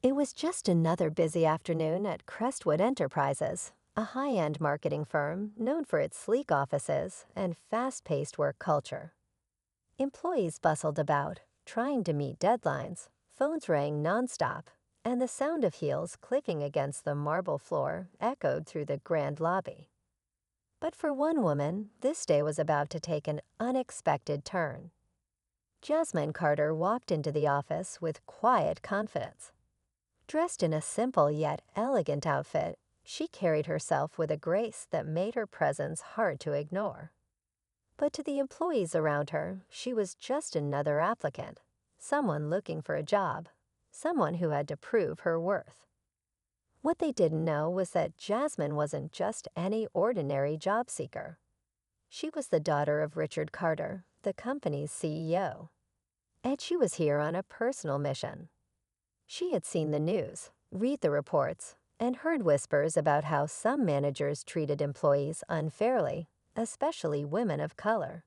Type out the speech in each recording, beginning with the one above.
It was just another busy afternoon at Crestwood Enterprises, a high-end marketing firm known for its sleek offices and fast-paced work culture. Employees bustled about, trying to meet deadlines, phones rang nonstop, and the sound of heels clicking against the marble floor echoed through the grand lobby. But for one woman, this day was about to take an unexpected turn. Jasmine Carter walked into the office with quiet confidence. Dressed in a simple yet elegant outfit, she carried herself with a grace that made her presence hard to ignore. But to the employees around her, she was just another applicant, someone looking for a job, someone who had to prove her worth. What they didn't know was that Jasmine wasn't just any ordinary job seeker. She was the daughter of Richard Carter, the company's CEO. And she was here on a personal mission. She had seen the news, read the reports, and heard whispers about how some managers treated employees unfairly, especially women of color.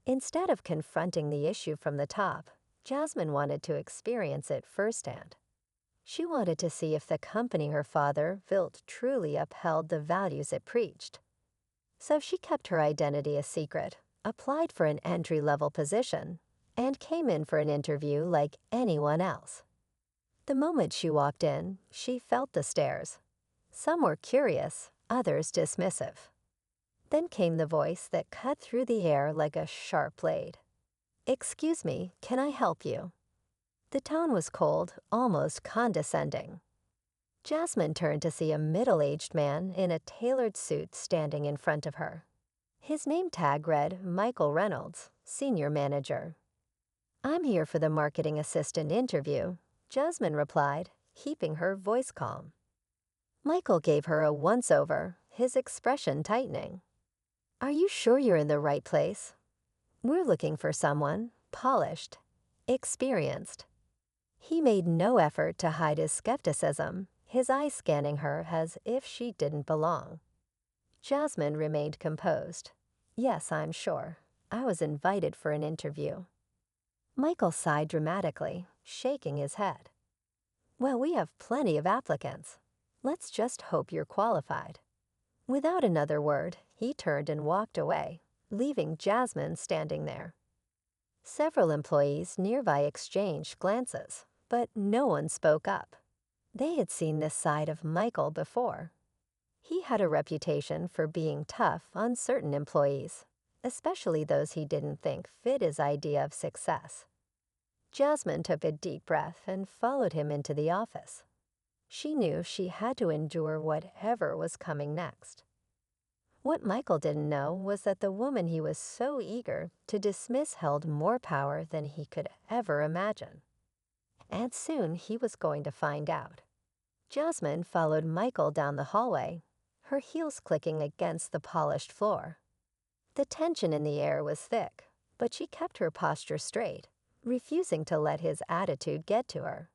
Instead of confronting the issue from the top, Jasmine wanted to experience it firsthand. She wanted to see if the company her father built truly upheld the values it preached. So she kept her identity a secret, applied for an entry-level position, and came in for an interview like anyone else. The moment she walked in, she felt the stares. Some were curious, others dismissive. Then came the voice that cut through the air like a sharp blade. "Excuse me, can I help you?" The tone was cold, almost condescending. Jasmine turned to see a middle-aged man in a tailored suit standing in front of her. His name tag read Michael Reynolds, Senior Manager. "I'm here for the marketing assistant interview," Jasmine replied, keeping her voice calm. Michael gave her a once-over, his expression tightening. "Are you sure you're in the right place? We're looking for someone polished, experienced." He made no effort to hide his skepticism, his eyes scanning her as if she didn't belong. Jasmine remained composed. "Yes, I'm sure. I was invited for an interview." Michael sighed dramatically, shaking his head. "Well, we have plenty of applicants. Let's just hope you're qualified." Without another word, he turned and walked away, leaving Jasmine standing there. Several employees nearby exchanged glances, but no one spoke up. They had seen this side of Michael before. He had a reputation for being tough on certain employees, especially those he didn't think fit his idea of success. Jasmine took a deep breath and followed him into the office. She knew she had to endure whatever was coming next. What Michael didn't know was that the woman he was so eager to dismiss held more power than he could ever imagine. And soon he was going to find out. Jasmine followed Michael down the hallway, her heels clicking against the polished floor. The tension in the air was thick, but she kept her posture straight, refusing to let his attitude get to her.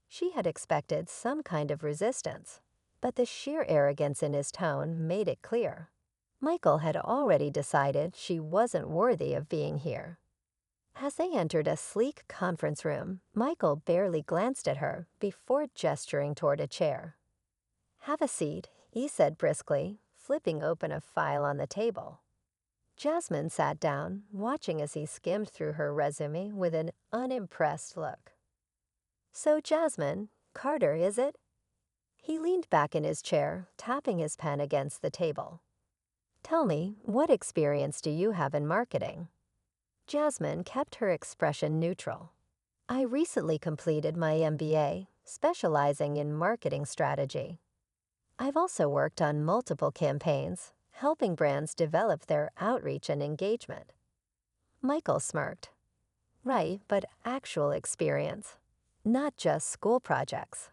She had expected some kind of resistance, but the sheer arrogance in his tone made it clear. Michael had already decided she wasn't worthy of being here. As they entered a sleek conference room, Michael barely glanced at her before gesturing toward a chair. "Have a seat," he said briskly, flipping open a file on the table. Jasmine sat down, watching as he skimmed through her resume with an unimpressed look. "So, Jasmine, Carter, is it?" He leaned back in his chair, tapping his pen against the table. "Tell me, what experience do you have in marketing?" Jasmine kept her expression neutral. "I recently completed my MBA, specializing in marketing strategy. I've also worked on multiple campaigns, helping brands develop their outreach and engagement." Michael smirked. "Right, but actual experience, not just school projects."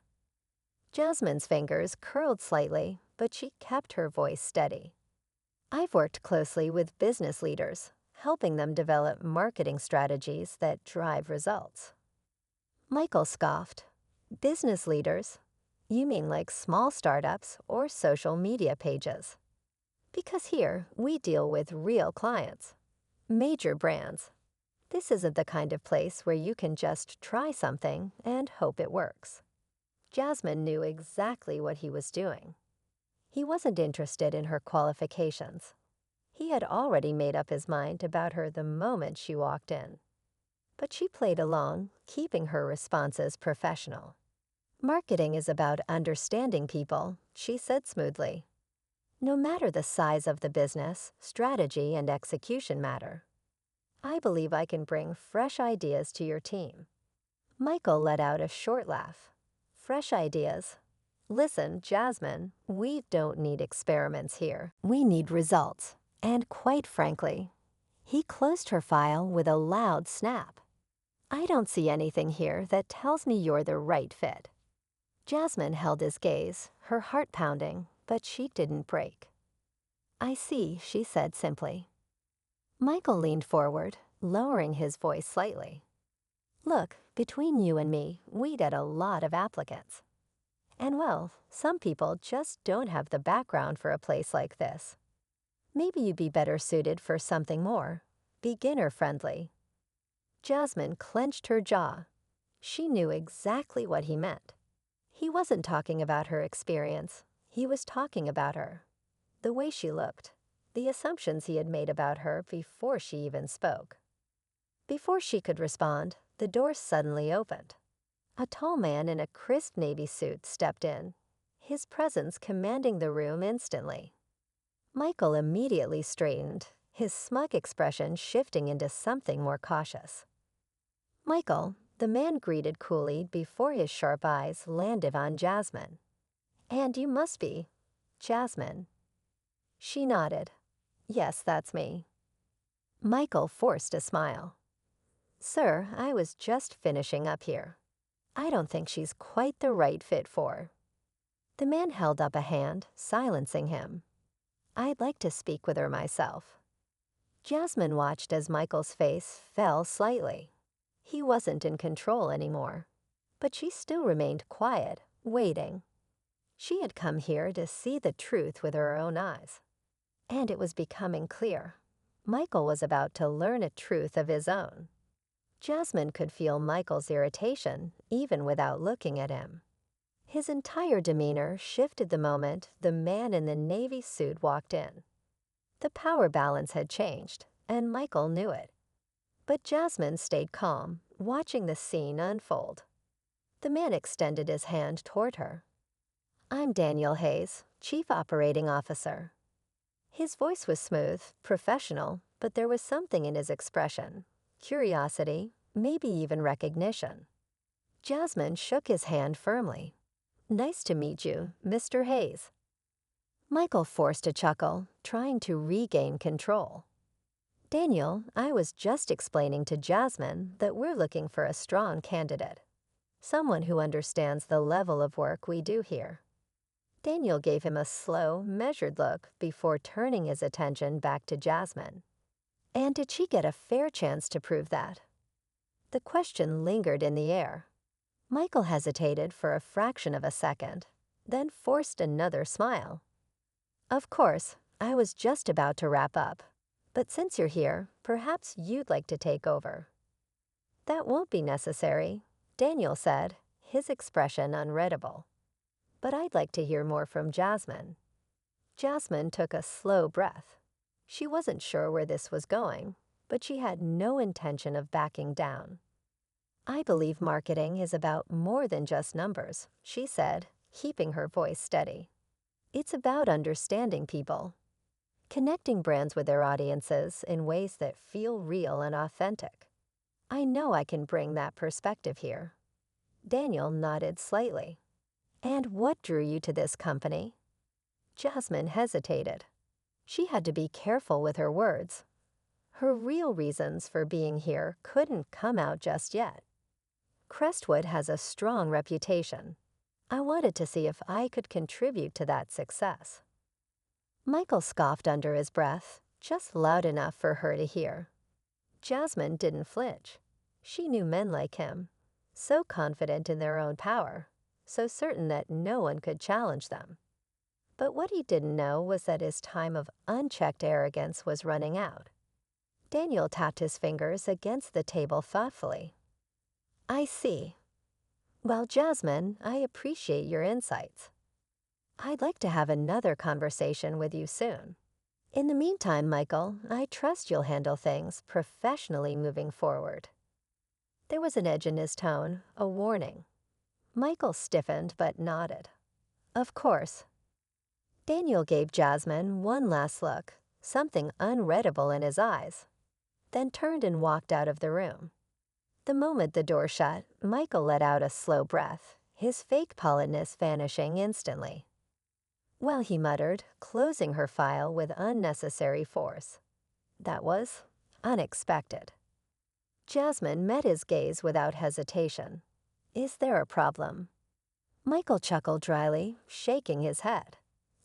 Jasmine's fingers curled slightly, but she kept her voice steady. "I've worked closely with business leaders, helping them develop marketing strategies that drive results." Michael scoffed. "Business leaders? You mean like small startups or social media pages? Because here, we deal with real clients, major brands. This isn't the kind of place where you can just try something and hope it works." Jasmine knew exactly what he was doing. He wasn't interested in her qualifications. He had already made up his mind about her the moment she walked in. But she played along, keeping her responses professional. "Marketing is about understanding people," she said smoothly. "No matter the size of the business, strategy and execution matter. I believe I can bring fresh ideas to your team." Michael let out a short laugh. "Fresh ideas? Listen, Jasmine, we don't need experiments here. We need results. And quite frankly," he closed her file with a loud snap, "I don't see anything here that tells me you're the right fit." Jasmine held his gaze, her heart pounding, but she didn't break. "I see," she said simply. Michael leaned forward, lowering his voice slightly. "Look, between you and me, we get a lot of applicants. And well, some people just don't have the background for a place like this. Maybe you'd be better suited for something more beginner-friendly." Jasmine clenched her jaw. She knew exactly what he meant. He wasn't talking about her experience. He was talking about her. The way she looked. The assumptions he had made about her before she even spoke. Before she could respond, the door suddenly opened. A tall man in a crisp navy suit stepped in, his presence commanding the room instantly. Michael immediately straightened, his smug expression shifting into something more cautious. "Michael," the man greeted coolly before his sharp eyes landed on Jasmine. "And you must be Jasmine." She nodded. "Yes, that's me." Michael forced a smile. "Sir, I was just finishing up here. I don't think she's quite the right fit for." The man held up a hand, silencing him. "I'd like to speak with her myself." Jasmine watched as Michael's face fell slightly. He wasn't in control anymore. But she still remained quiet, waiting. She had come here to see the truth with her own eyes. And it was becoming clear. Michael was about to learn a truth of his own. Jasmine could feel Michael's irritation, even without looking at him. His entire demeanor shifted the moment the man in the navy suit walked in. The power balance had changed, and Michael knew it. But Jasmine stayed calm, watching the scene unfold. The man extended his hand toward her. "I'm Daniel Hayes, Chief Operating Officer." His voice was smooth, professional, but there was something in his expression. Curiosity, maybe even recognition. Jasmine shook his hand firmly. "Nice to meet you, Mr. Hayes." Michael forced a chuckle, trying to regain control. "Daniel, I was just explaining to Jasmine that we're looking for a strong candidate. Someone who understands the level of work we do here." Daniel gave him a slow, measured look before turning his attention back to Jasmine. "And did she get a fair chance to prove that?" The question lingered in the air. Michael hesitated for a fraction of a second, then forced another smile. "Of course, I was just about to wrap up. But since you're here, perhaps you'd like to take over." "That won't be necessary," Daniel said, his expression unreadable. "But I'd like to hear more from Jasmine." Jasmine took a slow breath. She wasn't sure where this was going, but she had no intention of backing down. "I believe marketing is about more than just numbers," she said, keeping her voice steady. "It's about understanding people, connecting brands with their audiences in ways that feel real and authentic. I know I can bring that perspective here." Daniel nodded slightly. "And what drew you to this company?" Jasmine hesitated. She had to be careful with her words. Her real reasons for being here couldn't come out just yet. "Crestwood has a strong reputation. I wanted to see if I could contribute to that success." Michael scoffed under his breath, just loud enough for her to hear. Jasmine didn't flinch. She knew men like him, so confident in their own power, so certain that no one could challenge them. But what he didn't know was that his time of unchecked arrogance was running out. Daniel tapped his fingers against the table thoughtfully. "I see. Well, Jasmine, I appreciate your insights. I'd like to have another conversation with you soon. In the meantime, Michael, I trust you'll handle things professionally moving forward. There was an edge in his tone, a warning. Michael stiffened but nodded. Of course. Daniel gave Jasmine one last look, something unreadable in his eyes, then turned and walked out of the room. The moment the door shut, Michael let out a slow breath, his fake politeness vanishing instantly. Well, he muttered, closing her file with unnecessary force. That was unexpected. Jasmine met his gaze without hesitation. Is there a problem? Michael chuckled dryly, shaking his head.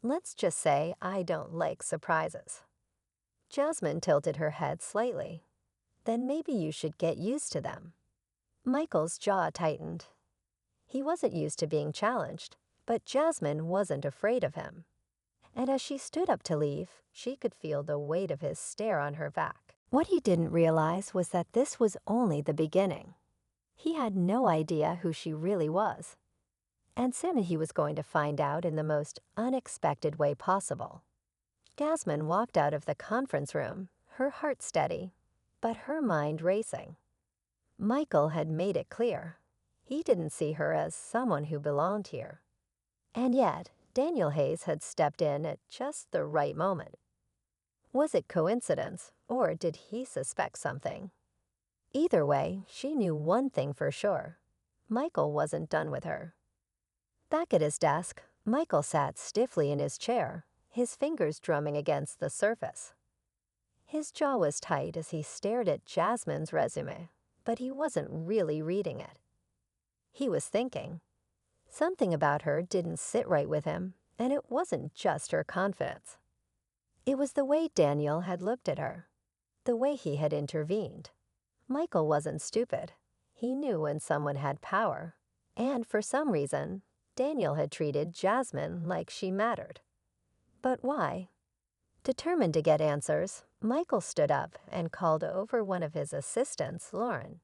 Let's just say I don't like surprises. Jasmine tilted her head slightly. Then maybe you should get used to them. Michael's jaw tightened. He wasn't used to being challenged, but Jasmine wasn't afraid of him. And as she stood up to leave, she could feel the weight of his stare on her back. What he didn't realize was that this was only the beginning. He had no idea who she really was. And soon he was going to find out in the most unexpected way possible. Jasmine walked out of the conference room, her heart steady, but her mind racing. Michael had made it clear. He didn't see her as someone who belonged here. And yet, Daniel Hayes had stepped in at just the right moment. Was it coincidence, or did he suspect something? Either way, she knew one thing for sure. Michael wasn't done with her. Back at his desk, Michael sat stiffly in his chair, his fingers drumming against the surface. His jaw was tight as he stared at Jasmine's resume, but he wasn't really reading it. He was thinking. Something about her didn't sit right with him, and it wasn't just her confidence. It was the way Daniel had looked at her, the way he had intervened. Michael wasn't stupid. He knew when someone had power, and for some reason, Daniel had treated Jasmine like she mattered. But why? Determined to get answers, Michael stood up and called over one of his assistants, Lauren.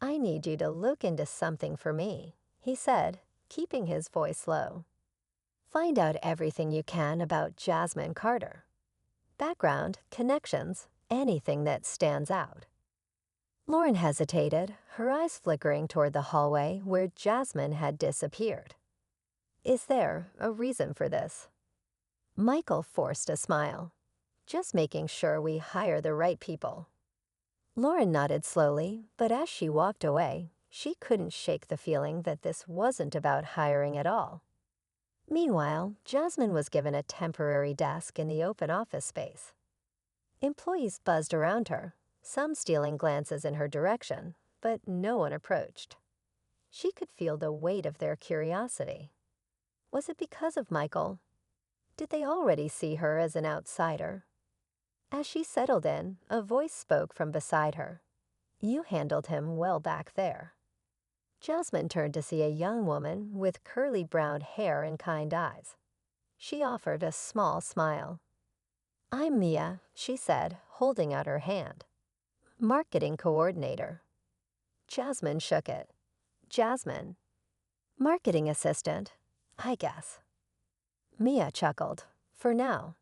I need you to look into something for me, he said, keeping his voice low. Find out everything you can about Jasmine Carter. Background, connections, anything that stands out. Lauren hesitated, her eyes flickering toward the hallway where Jasmine had disappeared. Is there a reason for this? Michael forced a smile. Just making sure we hire the right people. Lauren nodded slowly, but as she walked away, she couldn't shake the feeling that this wasn't about hiring at all. Meanwhile, Jasmine was given a temporary desk in the open office space. Employees buzzed around her, some stealing glances in her direction, but no one approached. She could feel the weight of their curiosity. Was it because of Michael? Did they already see her as an outsider? As she settled in, a voice spoke from beside her. You handled him well back there. Jasmine turned to see a young woman with curly brown hair and kind eyes. She offered a small smile. I'm Mia, she said, holding out her hand. Marketing coordinator. Jasmine shook it. Jasmine. Marketing assistant, I guess. Mia chuckled. For now.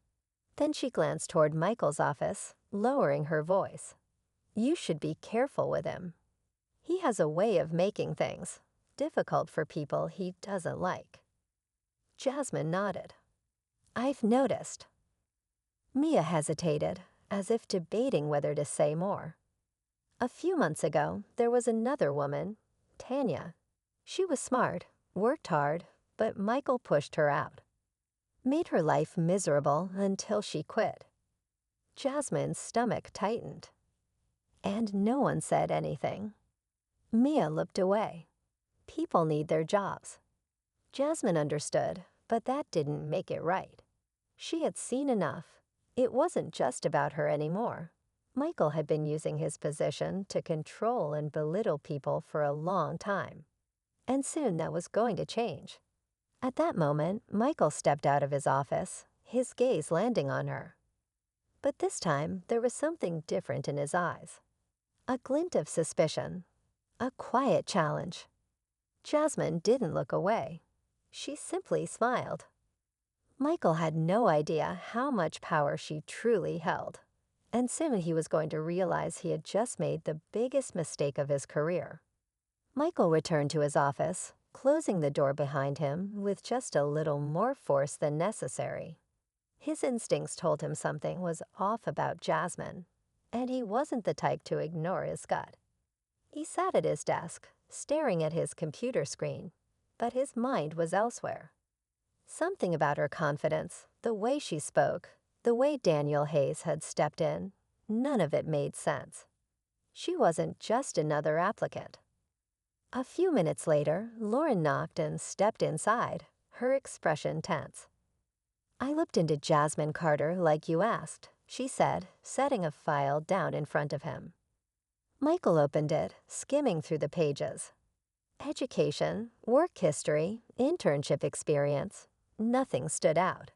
Then she glanced toward Michael's office, lowering her voice. You should be careful with him. He has a way of making things difficult for people he doesn't like. Jasmine nodded. I've noticed. Mia hesitated, as if debating whether to say more. A few months ago, there was another woman, Tanya. She was smart, worked hard, but Michael pushed her out. Made her life miserable until she quit. Jasmine's stomach tightened. And no one said anything. Mia looked away. People need their jobs. Jasmine understood, but that didn't make it right. She had seen enough. It wasn't just about her anymore. Michael had been using his position to control and belittle people for a long time. And soon that was going to change. At that moment, Michael stepped out of his office, his gaze landing on her. But this time, there was something different in his eyes. A glint of suspicion. A quiet challenge. Jasmine didn't look away. She simply smiled. Michael had no idea how much power she truly held, and soon he was going to realize he had just made the biggest mistake of his career. Michael returned to his office, closing the door behind him with just a little more force than necessary. His instincts told him something was off about Jasmine, and he wasn't the type to ignore his gut. He sat at his desk, staring at his computer screen, but his mind was elsewhere. Something about her confidence, the way she spoke, the way Daniel Hayes had stepped in, none of it made sense. She wasn't just another applicant. A few minutes later, Lauren knocked and stepped inside, her expression tense. "I looked into Jasmine Carter like you asked," she said, setting a file down in front of him. Michael opened it, skimming through the pages. Education, work history, internship experience, nothing stood out.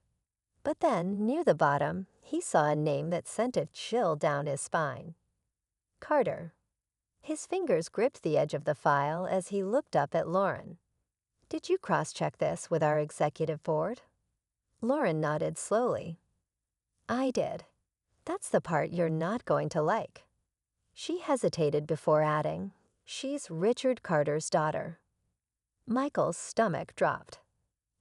But then, near the bottom, he saw a name that sent a chill down his spine. Carter. His fingers gripped the edge of the file as he looked up at Lauren. "Did you cross-check this with our executive board?" Lauren nodded slowly. "I did. That's the part you're not going to like." She hesitated before adding, "She's Richard Carter's daughter." Michael's stomach dropped.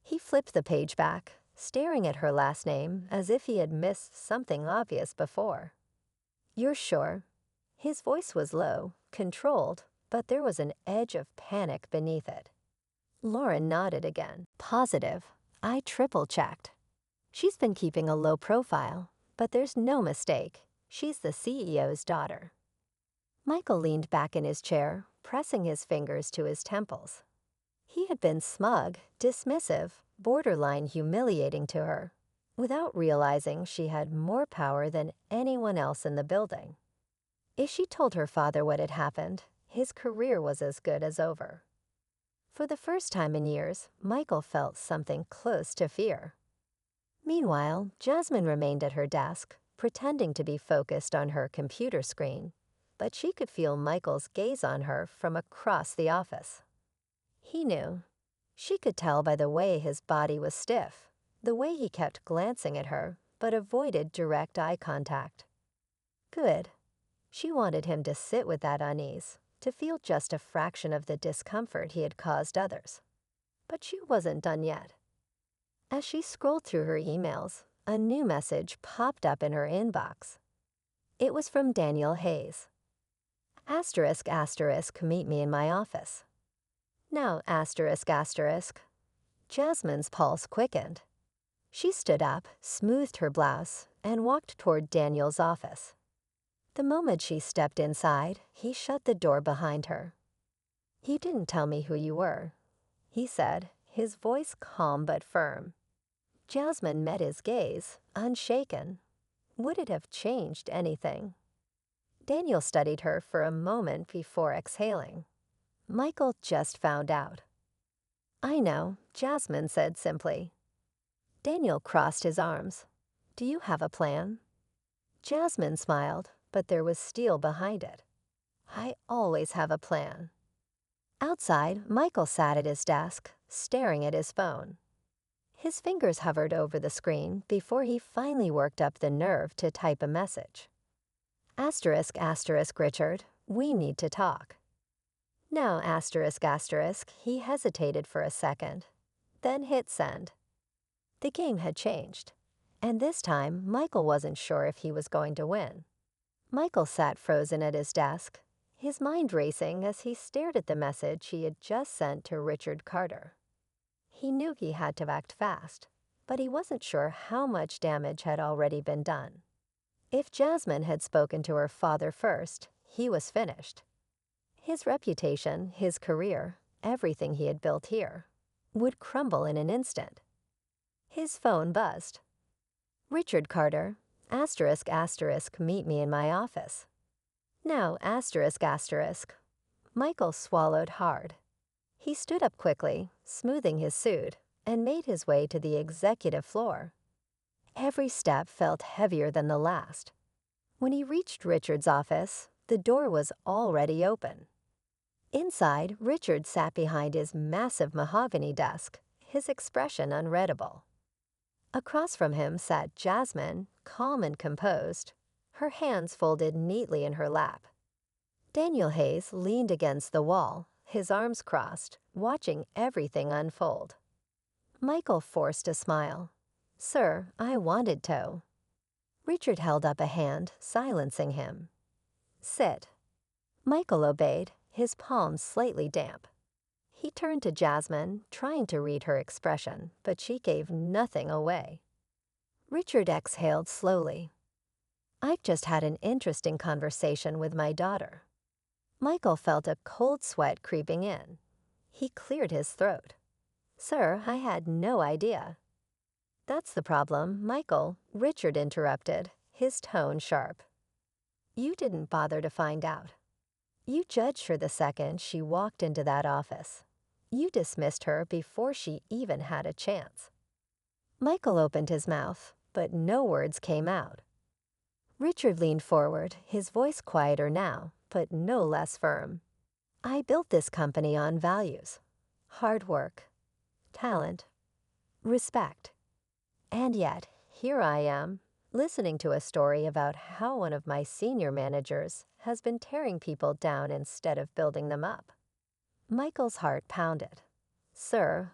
He flipped the page back, staring at her last name as if he had missed something obvious before. "You're sure?" His voice was low, controlled, but there was an edge of panic beneath it. Lauren nodded again. "Positive. I triple-checked. She's been keeping a low profile, but there's no mistake. She's the CEO's daughter." Michael leaned back in his chair, pressing his fingers to his temples. He had been smug, dismissive, borderline humiliating to her, without realizing she had more power than anyone else in the building. If she told her father what had happened, his career was as good as over. For the first time in years, Michael felt something close to fear. Meanwhile, Jasmine remained at her desk, pretending to be focused on her computer screen, but she could feel Michael's gaze on her from across the office. He knew. She could tell by the way his body was stiff, the way he kept glancing at her, but avoided direct eye contact. Good. She wanted him to sit with that unease, to feel just a fraction of the discomfort he had caused others. But she wasn't done yet. As she scrolled through her emails, a new message popped up in her inbox. It was from Daniel Hayes. ***, meet me in my office. Now, ***. Jasmine's pulse quickened. She stood up, smoothed her blouse, and walked toward Daniel's office. The moment she stepped inside, he shut the door behind her. "You didn't tell me who you were," he said, his voice calm but firm. Jasmine met his gaze, unshaken. Would it have changed anything? Daniel studied her for a moment before exhaling. "Michael just found out." "I know," Jasmine said simply. Daniel crossed his arms. "Do you have a plan?" Jasmine smiled, but there was steel behind it. "I always have a plan." Outside, Michael sat at his desk, staring at his phone. His fingers hovered over the screen before he finally worked up the nerve to type a message. Richard, we need to talk." Now, he hesitated for a second, then hit send. The game had changed, and this time Michael wasn't sure if he was going to win. Michael sat frozen at his desk, his mind racing as he stared at the message he had just sent to Richard Carter. He knew he had to act fast, but he wasn't sure how much damage had already been done. If Jasmine had spoken to her father first, he was finished. His reputation, his career, everything he had built here, would crumble in an instant. His phone buzzed. "Richard Carter, ***, meet me in my office." Now, ***. Michael swallowed hard. He stood up quickly, smoothing his suit, and made his way to the executive floor. Every step felt heavier than the last. When he reached Richard's office, the door was already open. Inside, Richard sat behind his massive mahogany desk, his expression unreadable. Across from him sat Jasmine, calm and composed, her hands folded neatly in her lap. Daniel Hayes leaned against the wall, his arms crossed, watching everything unfold. Michael forced a smile. "Sir, I wanted to." Richard held up a hand, silencing him. "Sit." Michael obeyed, his palms slightly damp. He turned to Jasmine, trying to read her expression, but she gave nothing away. Richard exhaled slowly. "I've just had an interesting conversation with my daughter." Michael felt a cold sweat creeping in. He cleared his throat. "Sir, I had no idea." "That's the problem, Michael," Richard interrupted, his tone sharp. "You didn't bother to find out. You judged her the second she walked into that office. You dismissed her before she even had a chance." Michael opened his mouth, but no words came out. Richard leaned forward, his voice quieter now, but no less firm. "I built this company on values. Hard work, talent, respect. And yet, here I am, listening to a story about how one of my senior managers has been tearing people down instead of building them up." Michael's heart pounded. "Sir,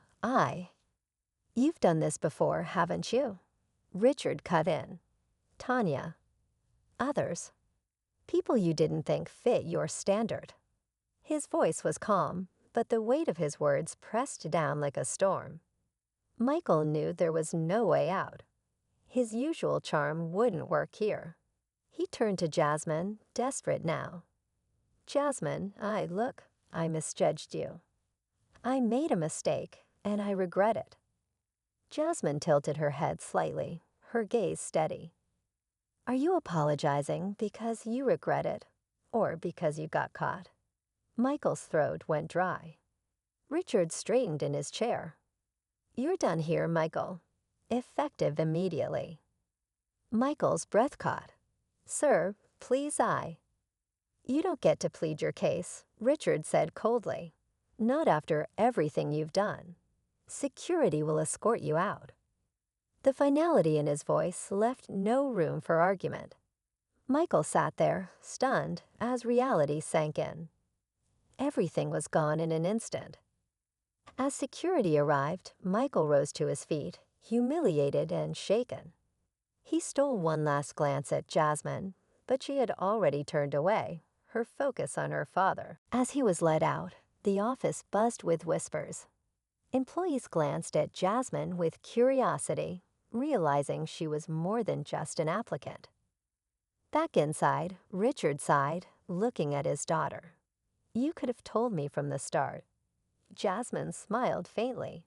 You've done this before, haven't you?" Richard cut in. "Tanya. Others. People you didn't think fit your standard." His voice was calm, but the weight of his words pressed down like a storm. Michael knew there was no way out. His usual charm wouldn't work here. He turned to Jasmine, desperate now. "Jasmine, I misjudged you. I made a mistake, and I regret it." Jasmine tilted her head slightly, her gaze steady. "Are you apologizing because you regret it, or because you got caught?" Michael's throat went dry. Richard straightened in his chair. "You're done here, Michael. Effective immediately." Michael's breath caught. "Sir, please You don't get to plead your case," Richard said coldly. "Not after everything you've done. Security will escort you out." The finality in his voice left no room for argument. Michael sat there, stunned, as reality sank in. Everything was gone in an instant. As security arrived, Michael rose to his feet, humiliated and shaken. He stole one last glance at Jasmine, but she had already turned away, her focus on her father. As he was led out, the office buzzed with whispers. Employees glanced at Jasmine with curiosity, realizing she was more than just an applicant. Back inside, Richard sighed, looking at his daughter. "You could have told me from the start." Jasmine smiled faintly.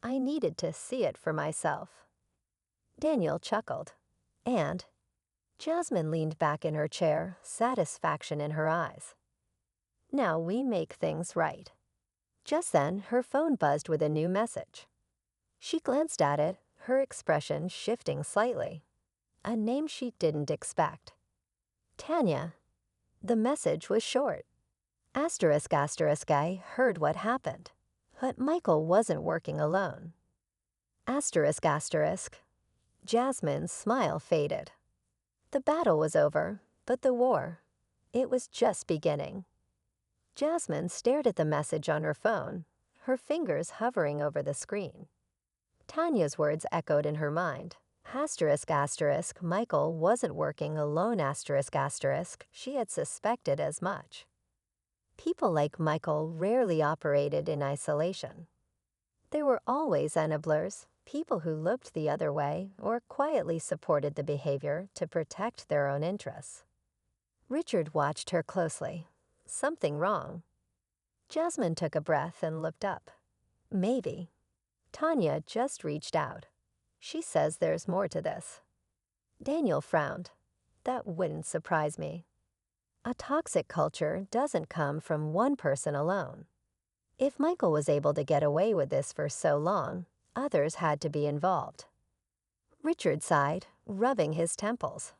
"I needed to see it for myself." Daniel chuckled. "And?" Jasmine leaned back in her chair, satisfaction in her eyes. "Now we make things right." Just then, her phone buzzed with a new message. She glanced at it, her expression shifting slightly. A name she didn't expect. "Tanya." The message was short. I heard what happened, but Michael wasn't working alone. Jasmine's smile faded. The battle was over, but the war, it was just beginning. Jasmine stared at the message on her phone, her fingers hovering over the screen. Tanya's words echoed in her mind. Michael wasn't working alone, she had suspected as much. People like Michael rarely operated in isolation. There were always enablers, people who looked the other way or quietly supported the behavior to protect their own interests. Richard watched her closely. Something wrong. Jasmine took a breath and looked up. Maybe. Tanya just reached out. She says there's more to this. Daniel frowned. That wouldn't surprise me. A toxic culture doesn't come from one person alone. If Michael was able to get away with this for so long, others had to be involved. Richard sighed, rubbing his temples.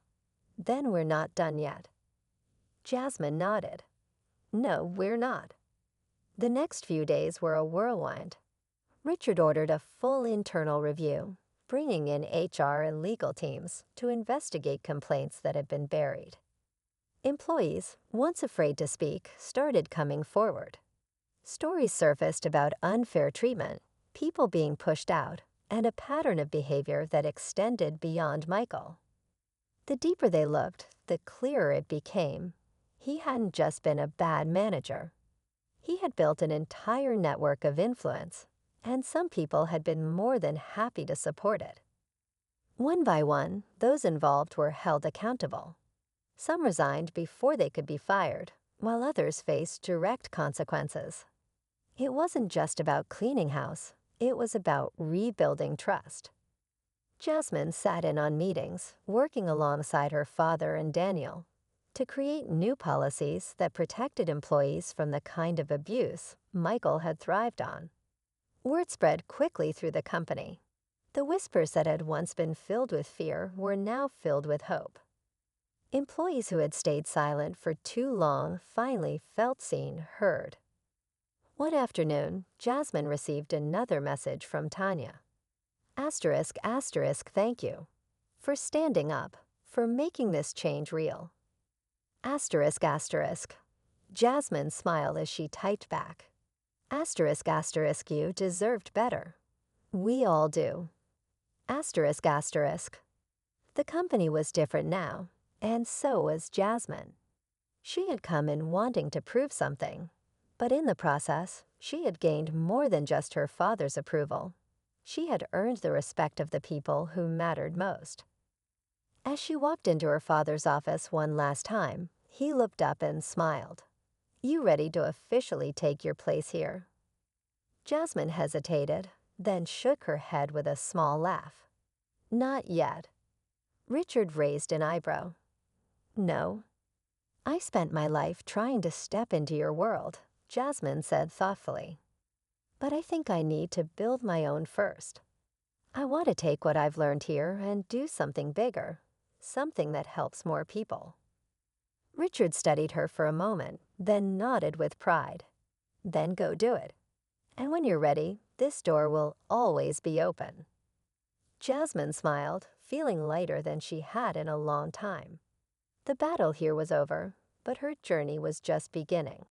Then we're not done yet. Jasmine nodded. No, we're not. The next few days were a whirlwind. Richard ordered a full internal review, bringing in HR and legal teams to investigate complaints that had been buried. Employees, once afraid to speak, started coming forward. Stories surfaced about unfair treatment, people being pushed out, and a pattern of behavior that extended beyond Michael. The deeper they looked, the clearer it became. He hadn't just been a bad manager. He had built an entire network of influence, and some people had been more than happy to support it. One by one, those involved were held accountable. Some resigned before they could be fired, while others faced direct consequences. It wasn't just about cleaning house, it was about rebuilding trust. Jasmine sat in on meetings, working alongside her father and Daniel, to create new policies that protected employees from the kind of abuse Michael had thrived on. Word spread quickly through the company. The whispers that had once been filled with fear were now filled with hope. Employees who had stayed silent for too long finally felt seen, heard. One afternoon, Jasmine received another message from Tanya. Asterisk, asterisk, thank you. For standing up, for making this change real. Asterisk, asterisk. Jasmine smiled as she typed back. Asterisk, asterisk, you deserved better. We all do. Asterisk, asterisk. The company was different now, and so was Jasmine. She had come in wanting to prove something, but in the process, she had gained more than just her father's approval. She had earned the respect of the people who mattered most. As she walked into her father's office one last time, he looked up and smiled. You ready to officially take your place here? Jasmine hesitated, then shook her head with a small laugh. Not yet. Richard raised an eyebrow. No. I spent my life trying to step into your world, Jasmine said thoughtfully. But I think I need to build my own first. I want to take what I've learned here and do something bigger, something that helps more people. Richard studied her for a moment, then nodded with pride. Then go do it. And when you're ready, this door will always be open. Jasmine smiled, feeling lighter than she had in a long time. The battle here was over, but her journey was just beginning.